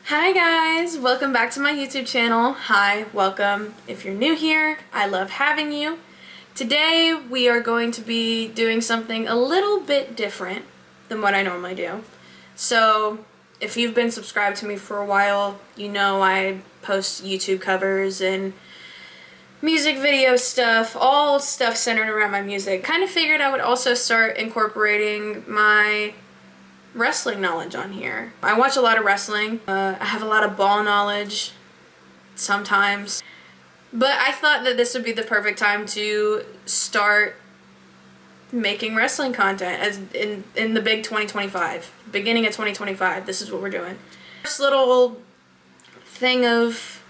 Hi guys, welcome back to my YouTube channel. Hi, welcome. If you're new here, I love having you. Today we are going to be doing something a little bit different than what I normally do. So if you've been subscribed to me for a while, you know I post YouTube covers and music video stuff, all stuff centered around my music. Kind of figured I would also start incorporating my wrestling knowledge on here. I watch a lot of wrestling. I have a lot of ball knowledge sometimes. But I thought that this would be the perfect time to start making wrestling content as in the big 2025. Beginning of 2025, this is what we're doing. First little thing of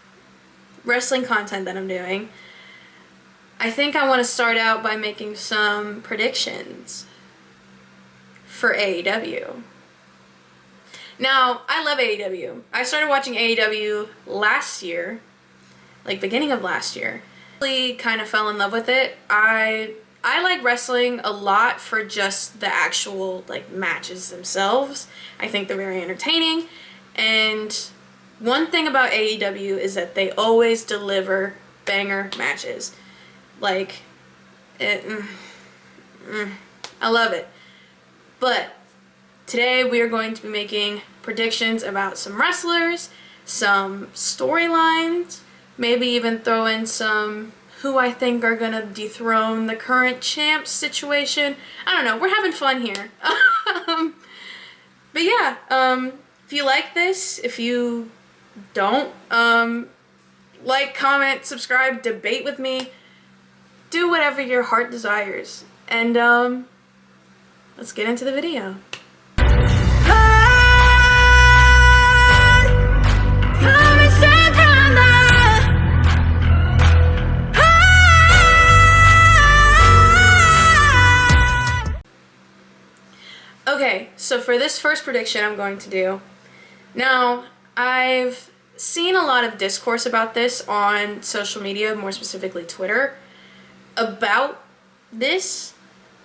wrestling content that I'm doing. I think I want to start out by making some predictions for AEW. Now, I love AEW. I started watching AEW last year, like beginning of last year. Really kind of fell in love with it. I like wrestling a lot for just the actual like matches themselves. I think they're very entertaining. And one thing about AEW is that they always deliver banger matches. Like, I love it. But today we are going to be making predictions about some wrestlers, some storylines, maybe even throw in some who I think are gonna dethrone the current champs situation. I don't know, we're having fun here. But yeah, if you like this, if you don't, like, comment, subscribe, debate with me, do whatever your heart desires. And let's get into the video. Okay, so for this first prediction I'm going to do, now I've seen a lot of discourse about this on social media, more specifically Twitter, about this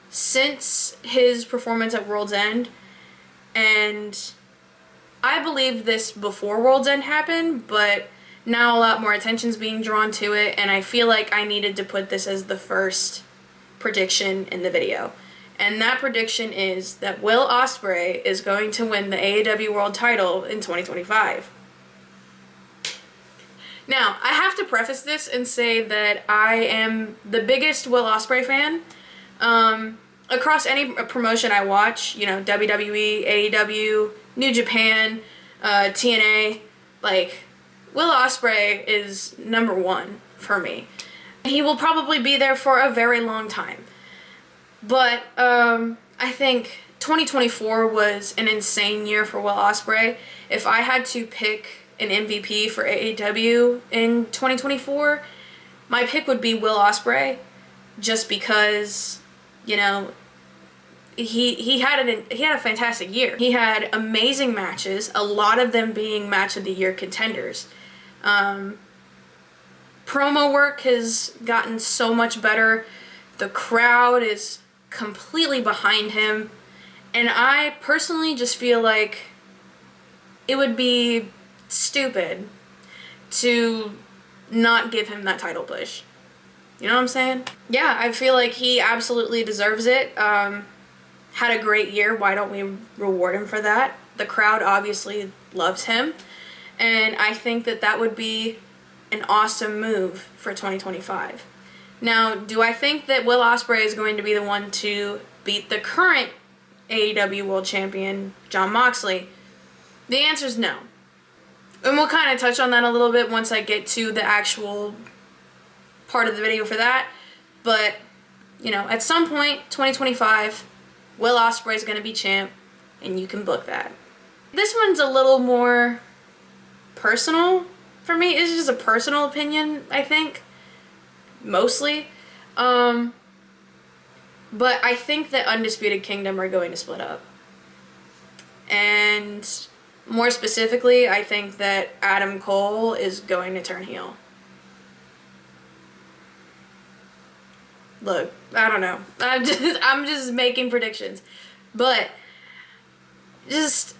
since his performance at World's End, and I believed this before World's End happened, but now a lot more attention's being drawn to it, and I feel like I needed to put this as the first prediction in the video. And that prediction is that Will Ospreay is going to win the AEW World title in 2025. Now, I have to preface this and say that I am the biggest Will Ospreay fan. Across any promotion I watch, you know, WWE, AEW, New Japan, TNA, like, Will Ospreay is number one for me. He will probably be there for a very long time. But I think 2024 was an insane year for Will Ospreay. If I had to pick an MVP for AEW in 2024, my pick would be Will Ospreay, just because, you know, he had a fantastic year. He had amazing matches, a lot of them being match of the year contenders. Promo work has gotten so much better. The crowd is completely behind him, and I personally just feel like it would be stupid to not give him that title push. You know what I'm saying? Yeah, I feel like he absolutely deserves it. Had a great year. Why don't we reward him for that? The crowd obviously loves him, and I think that that would be an awesome move for 2025. Now, do I think that Will Ospreay is going to be the one to beat the current AEW World Champion, Jon Moxley? The answer is no. And we'll kind of touch on that a little bit once I get to the actual part of the video for that. But, you know, at some point, 2025, Will Ospreay is going to be champ, and you can book that. This one's a little more personal for me. It's just a personal opinion, I think. Mostly. But I think that Undisputed Kingdom are going to split up. And more specifically, I think that Adam Cole is going to turn heel. Look, I don't know. I'm just making predictions. But just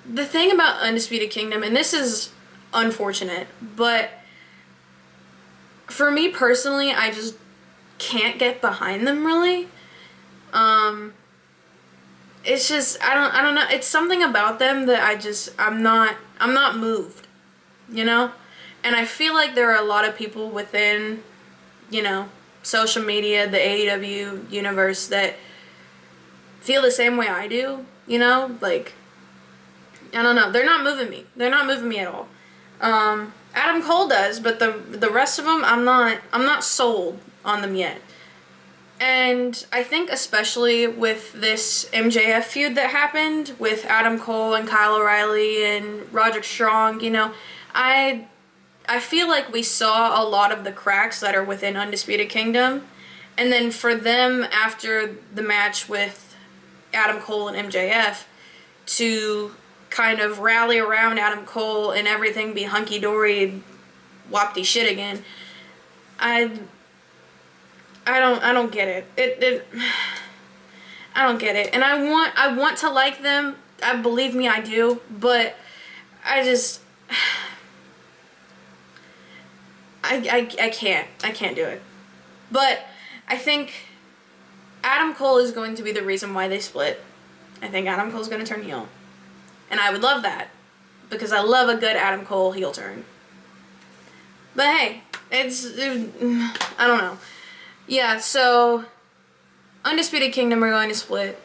the thing about Undisputed Kingdom, and this is unfortunate, but for me personally, I just can't get behind them really. It's just, I don't know, it's something about them that I'm not moved, you know? And I feel like there are a lot of people within, you know, social media, the AEW universe that feel the same way I do, you know? Like, I don't know, they're not moving me. They're not moving me at all. Adam Cole does, but the rest of them, I'm not sold on them yet. And I think especially with this MJF feud that happened with Adam Cole and Kyle O'Reilly and Roderick Strong, you know, I feel like we saw a lot of the cracks that are within Undisputed Kingdom. And then for them, after the match with Adam Cole and MJF, to kind of rally around Adam Cole and everything be hunky-dory, whoppity shit again, I don't get it. I don't get it. And I want to like them. Believe me, I do. But I just I can't do it. But I think Adam Cole is going to be the reason why they split. I think Adam Cole's going to turn heel. And I would love that, because I love a good Adam Cole heel turn. But hey, I don't know. Yeah, so Undisputed Kingdom are going to split,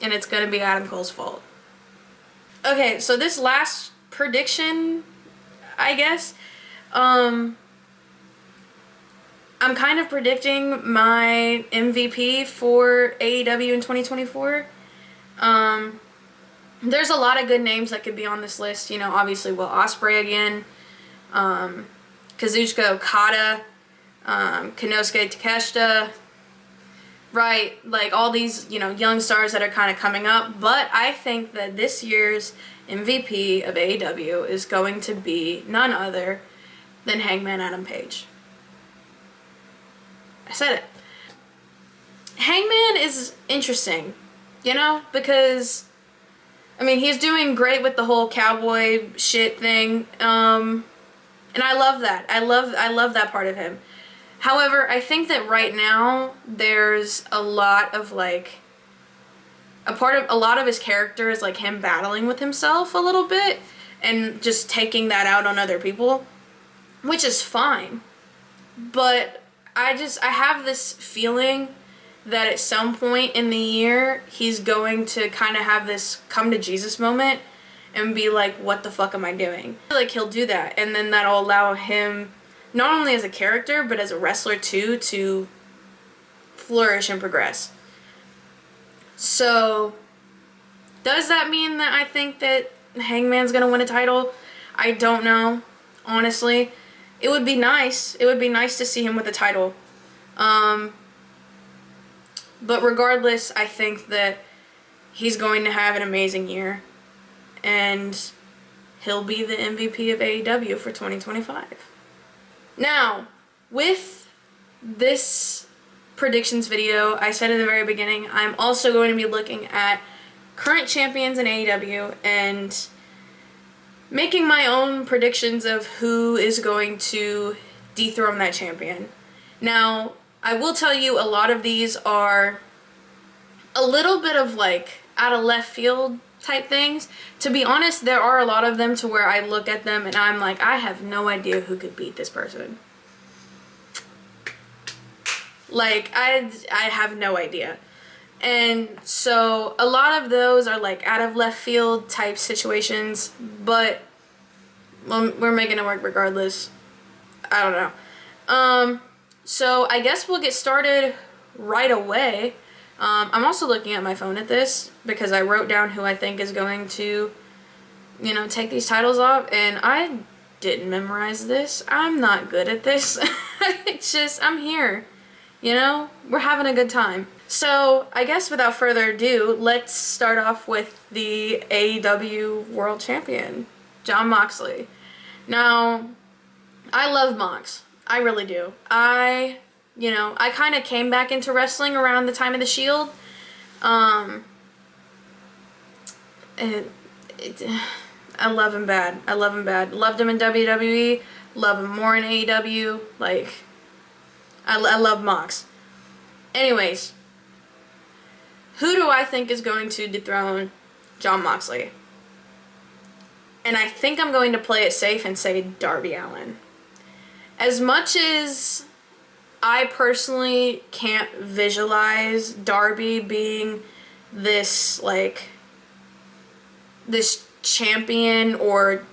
and it's going to be Adam Cole's fault. Okay, so this last prediction, I guess, I'm kind of predicting my MVP for AEW in 2024. There's a lot of good names that could be on this list. You know, obviously, Ospreay again, Kazuchika Okada, Konosuke Takeshita, right, like all these, you know, young stars that are kind of coming up. But I think that this year's MVP of AEW is going to be none other than Hangman Adam Page. I said it. Hangman is interesting, you know, because, I mean, he's doing great with the whole cowboy shit thing, and I love that. I love that part of him. However, I think that right now there's a lot of like a lot of his character is like him battling with himself a little bit and just taking that out on other people, which is fine. But I have this feeling that at some point in the year he's going to kind of have this come to Jesus moment and be like, what the fuck am I doing? I feel like he'll do that, and then that'll allow him, not only as a character, but as a wrestler too, to flourish and progress. So, does that mean that I think that Hangman's gonna win a title? I don't know, honestly. It would be nice. It would be nice to see him with a title. But regardless, I think that he's going to have an amazing year. And he'll be the MVP of AEW for 2025. Now, with this predictions video, I said in the very beginning, I'm also going to be looking at current champions in AEW and making my own predictions of who is going to dethrone that champion. Now, I will tell you, a lot of these are a little bit of like out of left field type things. To be honest, there are a lot of them to where I look at them and I'm like, I have no idea who could beat this person. Like, I have no idea. And so a lot of those are like out of left field type situations, but we're making it work regardless. I don't know. So I guess we'll get started right away. I'm also looking at my phone at this because I wrote down who I think is going to, you know, take these titles off, and I didn't memorize this. I'm not good at this. It's just, I'm here, you know? We're having a good time. So, I guess without further ado, let's start off with the AEW World Champion, Jon Moxley. Now, I love Mox. I really do. I kind of came back into wrestling around the time of the Shield. And I love him bad. I love him bad. Loved him in WWE. Love him more in AEW. Like, I love Mox. Anyways, who do I think is going to dethrone Jon Moxley? And I think I'm going to play it safe and say Darby Allin. As much as I personally can't visualize Darby being this, like, this champion or,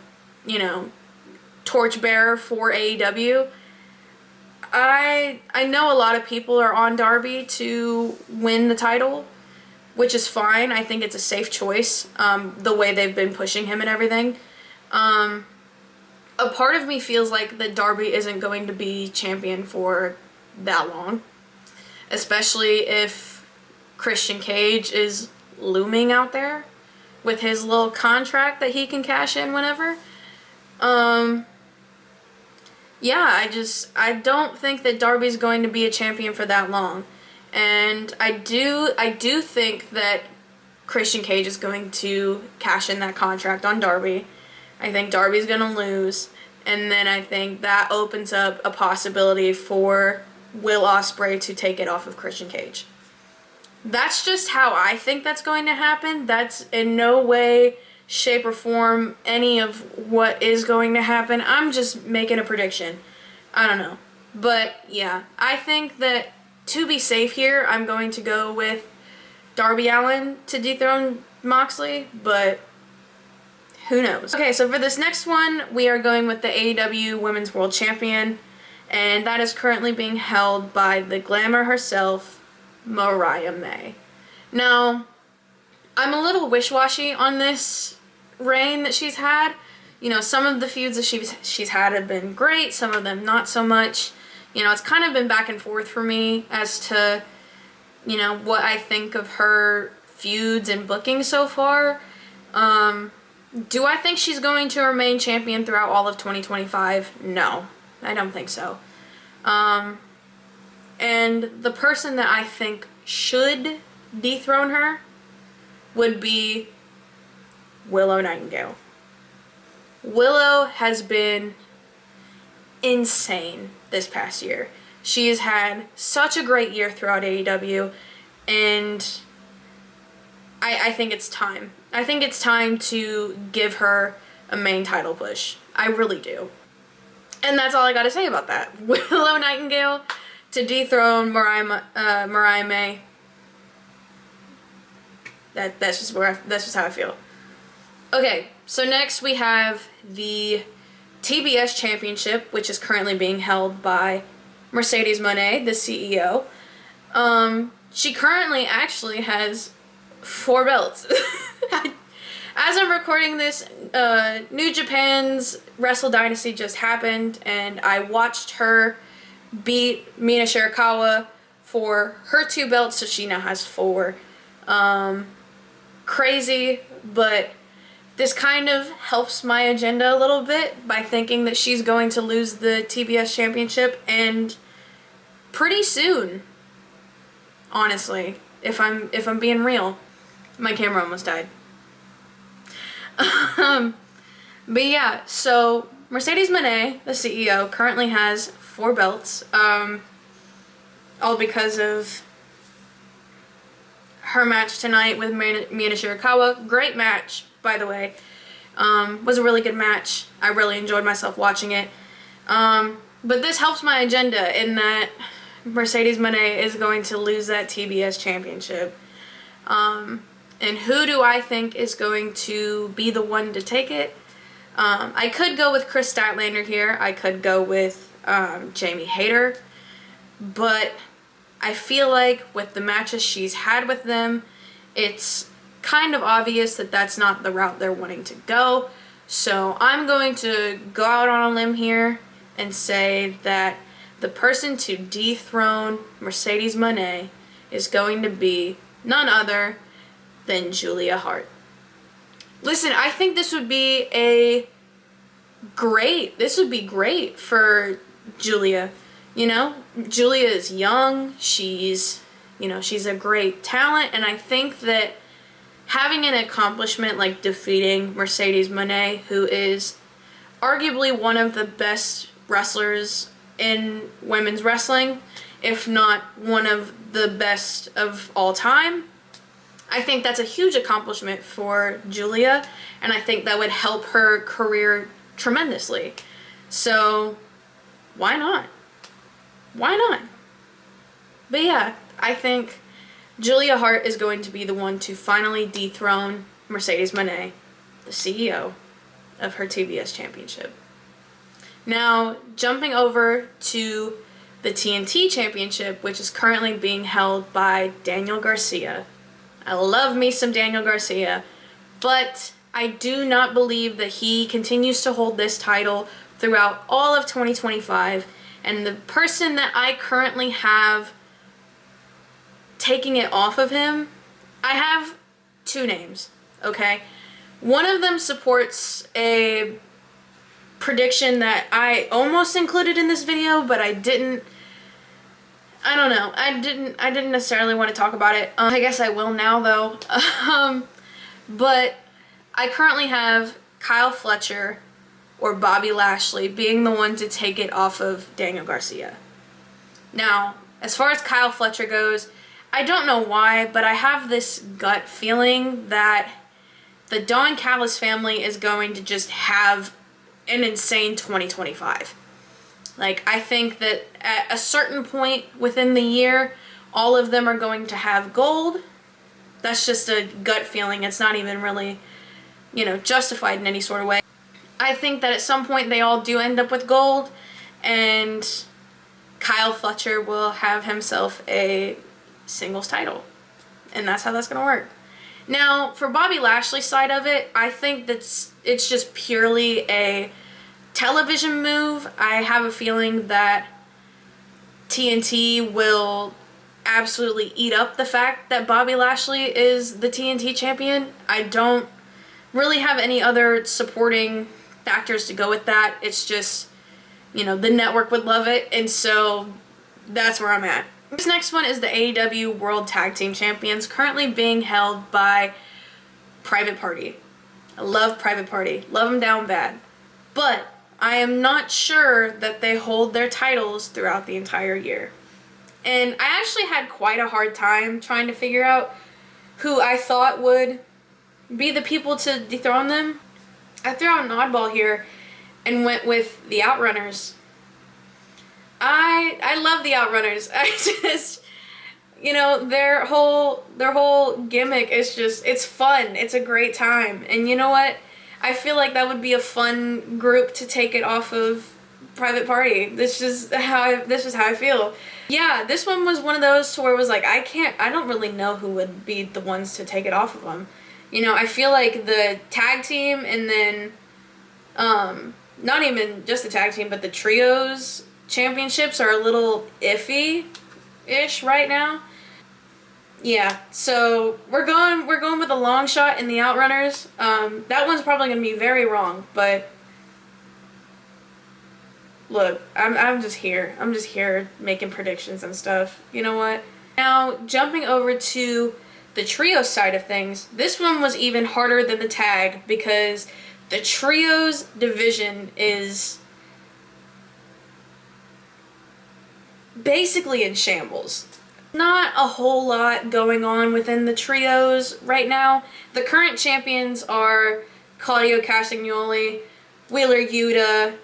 you know, torchbearer for AEW, I know a lot of people are on Darby to win the title, which is fine. I think it's a safe choice, the way they've been pushing him and everything. A part of me feels like that Darby isn't going to be champion for that long, especially if Christian Cage is looming out there with his little contract that he can cash in whenever. Yeah, I don't think that Darby's going to be a champion for that long. And I do think that Christian Cage is going to cash in that contract on Darby. I think Darby's going to lose, and then I think that opens up a possibility for Will Ospreay to take it off of Christian Cage. That's just how I think that's going to happen. That's in no way, shape, or form any of what is going to happen. I'm just making a prediction. I don't know. But yeah, I think that to be safe here, I'm going to go with Darby Allin to dethrone Moxley, but who knows? Okay, so for this next one, we are going with the AEW Women's World Champion, and that is currently being held by the Glamour herself, Mariah May. Now, I'm a little wish-washy on this reign that she's had. You know, some of the feuds that she's had have been great, some of them not so much. You know, it's kind of been back and forth for me as to, you know, what I think of her feuds and booking so far. Do I think she's going to remain champion throughout all of 2025? No, I don't think so. And the person that I think should dethrone her would be Willow Nightingale. Willow has been insane this past year. She has had such a great year throughout AEW, and I think it's time. I think it's time to give her a main title push. I really do. And that's all I gotta say about that. Willow Nightingale to dethrone Mariah May. That's just how I feel. Okay, so next we have the TBS Championship, which is currently being held by Mercedes Moné, the CEO. She currently actually has 4 belts. As I'm recording this, New Japan's Wrestle Dynasty just happened, and I watched her beat Mina Shirakawa for her 2 belts, so she now has 4. Crazy, but this kind of helps my agenda a little bit by thinking that she's going to lose the TBS Championship, and pretty soon, honestly, if I'm being real. My camera almost died. But yeah, so Mercedes Moné, the CEO, currently has 4 belts, all because of her match tonight with Mina Shirakawa. Great match, by the way. Was a really good match. I really enjoyed myself watching it. But this helps my agenda in that Mercedes Moné is going to lose that TBS Championship. And who do I think is going to be the one to take it? I could go with Chris Statlander here. I could go with Jamie Hayter. But I feel like with the matches she's had with them, it's kind of obvious that that's not the route they're wanting to go. So I'm going to go out on a limb here and say that the person to dethrone Mercedes Moné is going to be none other than Julia Hart. Listen, I think this would be great for Julia. You know, Julia is young, she's a great talent, and I think that having an accomplishment like defeating Mercedes Moné, who is arguably one of the best wrestlers in women's wrestling, if not one of the best of all time. I think that's a huge accomplishment for Giulia, and I think that would help her career tremendously. So, why not? Why not? But yeah, I think Giulia Hart is going to be the one to finally dethrone Mercedes Moné, the CEO of her TBS championship. Now, jumping over to the TNT championship, which is currently being held by Daniel Garcia. I love me some Daniel Garcia, but I do not believe that he continues to hold this title throughout all of 2025, and the person that I currently have taking it off of him, I have two names, okay? One of them supports a prediction that I almost included in this video, but I didn't. I don't know. I didn't necessarily want to talk about it. I guess I will now, though. But I currently have Kyle Fletcher or Bobby Lashley being the one to take it off of Daniel Garcia. Now, as far as Kyle Fletcher goes, I don't know why, but I have this gut feeling that the Don Callis family is going to just have an insane 2025. Like, I think that at a certain point within the year, all of them are going to have gold. That's just a gut feeling. It's not even really, justified in any sort of way. I think that at some point they all do end up with gold, and Kyle Fletcher will have himself a singles title. And that's how that's going to work. Now, for Bobby Lashley's side of it, I think that's it's just purely a television move. I have a feeling that TNT will absolutely eat up the fact that Bobby Lashley is the TNT champion. I don't really have any other supporting factors to go with that. It's just, the network would love it, and so that's where I'm at. This next one is the AEW World Tag Team Champions, currently being held by Private Party. I love Private Party. Love them down bad. But I am not sure that they hold their titles throughout the entire year. And I actually had quite a hard time trying to figure out who I thought would be the people to dethrone them. I threw out an oddball here and went with the Outrunners. I love the Outrunners. I just, their whole gimmick is just, it's fun. It's a great time. And you know what? I feel like that would be a fun group to take it off of Private Party. This is how I feel. Yeah, this one was one of those to where it was like, I don't really know who would be the ones to take it off of them. I feel like the tag team and then, not even just the tag team, but the trios championships are a little iffy-ish right now. Yeah, so we're going with a long shot in the Outrunners. That one's probably going to be very wrong, but look, I'm just here. I'm just here making predictions and stuff. You know what? Now, jumping over to the trio side of things, this one was even harder than the tag because the trios division is basically in shambles. Not a whole lot going on within the trios right now. The current champions are Claudio Castagnoli, Wheeler Yuta,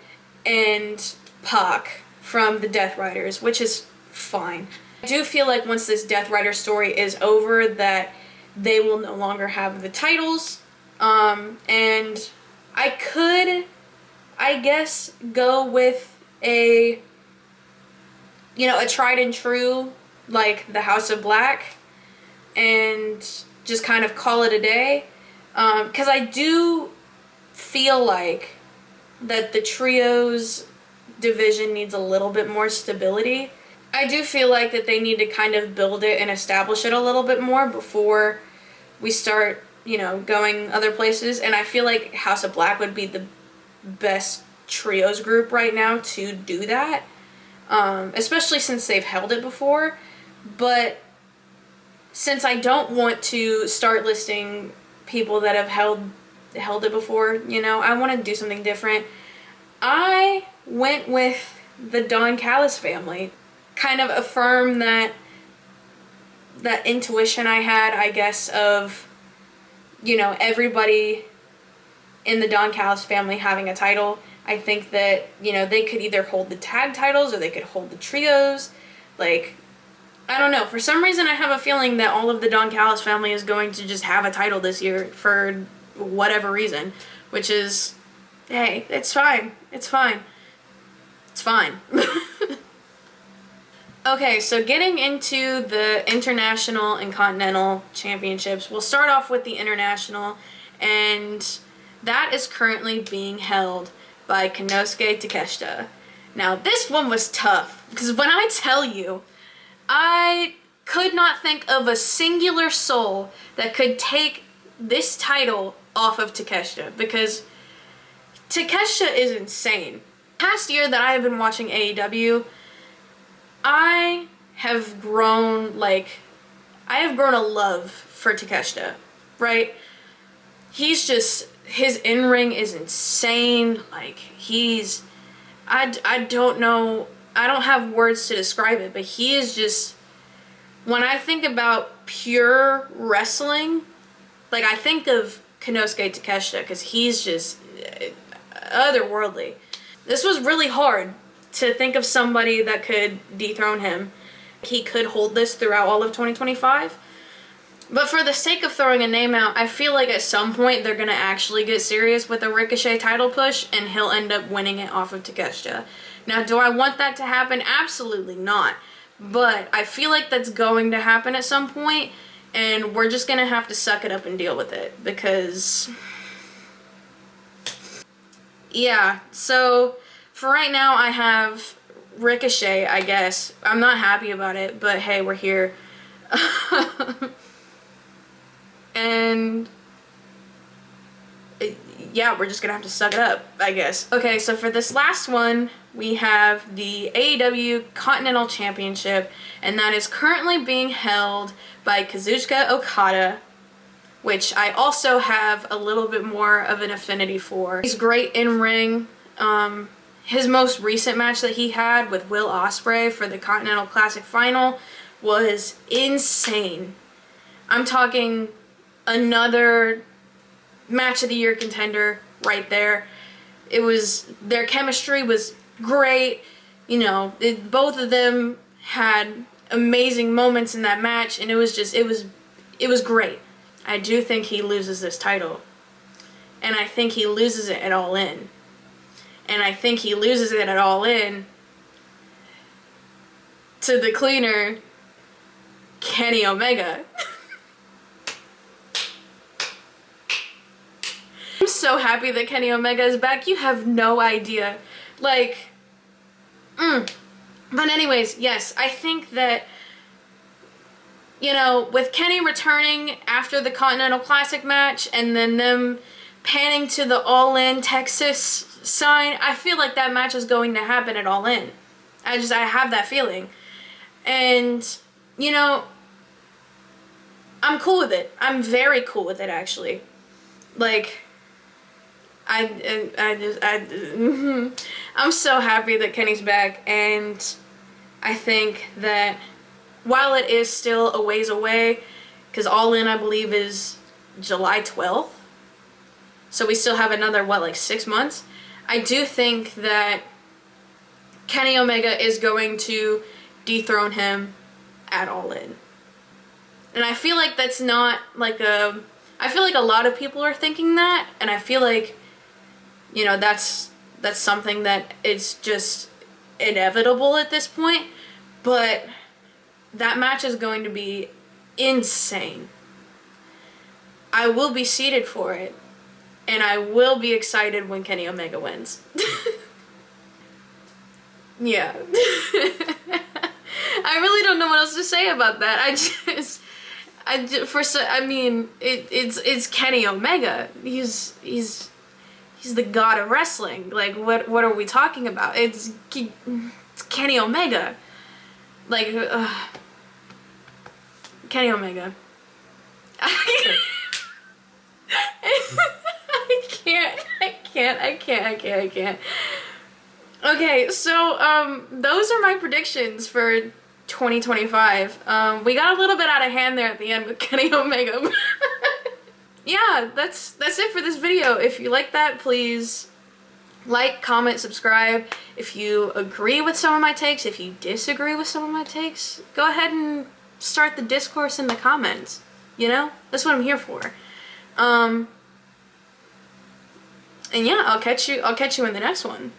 and Pac from the Death Riders, which is fine. I do feel like once this Death Rider story is over that they will no longer have the titles. And I could, I guess, go with a tried and true, like the House of Black, and just kind of call it a day. Because I do feel like that the trios division needs a little bit more stability. I do feel like that they need to kind of build it and establish it a little bit more before we start, going other places. And I feel like House of Black would be the best trios group right now to do that. Especially since they've held it before. But since I don't want to start listing people that have held it before, you know, I want to do something different. I went with the Don Callis family. Kind of affirm that intuition I had, I guess, of, you know, everybody in the Don Callis family having a title. I think that, you know, they could either hold the tag titles or they could hold the trios. Like, I don't know. For some reason, I have a feeling that all of the Don Callis family is going to just have a title this year for whatever reason, which is, hey, it's fine. It's fine. It's fine. Okay, so getting into the International and Continental Championships, we'll start off with the International, and that is currently being held by Konosuke Takeshita. Now, this one was tough, because when I tell you, I could not think of a singular soul that could take this title off of Takeshita, because Takeshita is insane. Past year that I have been watching AEW, I have grown a love for Takeshita, right? He's just, his in-ring is insane. Like, I don't know, I don't have words to describe it, but he is just, when I think about pure wrestling, like, I think of Konosuke Takeshita, because he's just otherworldly. This was really hard to think of somebody that could dethrone him. He could hold this throughout all of 2025. But for the sake of throwing a name out, I feel like at some point they're going to actually get serious with a Ricochet title push, and he'll end up winning it off of Takeshita. Now, do I want that to happen? Absolutely not. But I feel like that's going to happen at some point, and we're just going to have to suck it up and deal with it. Because, yeah, so for right now, I have Ricochet, I guess. I'm not happy about it, but hey, we're here. And yeah, we're just gonna have to suck it up, I guess. Okay, so for this last one, we have the AEW Continental Championship, and that is currently being held by Kazuchika Okada, which I also have a little bit more of an affinity for. He's great in ring. His most recent match that he had with Will Ospreay for the Continental Classic Final was insane. I'm talking another match of the year contender right there. It was, their chemistry was great. You know, both of them had amazing moments in that match, and it was just, it was great. I do think he loses this title, and I think he loses it at All In. And I think he loses it at All In to the cleaner, Kenny Omega. I'm so happy that Kenny Omega is back. You have no idea. Like, But anyways, yes, I think that, you know, with Kenny returning after the Continental Classic match and then them panning to the All In Texas sign, I feel like that match is going to happen at All In. I have that feeling. And, you know, I'm cool with it. I'm very cool with it, actually. Like, I'm so happy that Kenny's back, and I think that while it is still a ways away, because All In, I believe, is July 12th, so we still have another, what, like 6 months? I do think that Kenny Omega is going to dethrone him at All In. And I feel like that's not like I feel like a lot of people are thinking that, and I feel like, you know, that's something that is just inevitable at this point, but that match is going to be insane. I will be seated for it, and I will be excited when Kenny Omega wins. Yeah. I really don't know what else to say about that. It's Kenny Omega. He's the god of wrestling. Like, what are we talking about? It's Kenny Omega. Like, Kenny Omega. I can't. Okay, so those are my predictions for 2025. We got a little bit out of hand there at the end with Kenny Omega. Yeah, that's it for this video. If you like that, please like, comment, subscribe. If you agree with some of my takes, if you disagree with some of my takes, go ahead and start the discourse in the comments. You know? That's what I'm here for. And yeah, I'll catch you in the next one.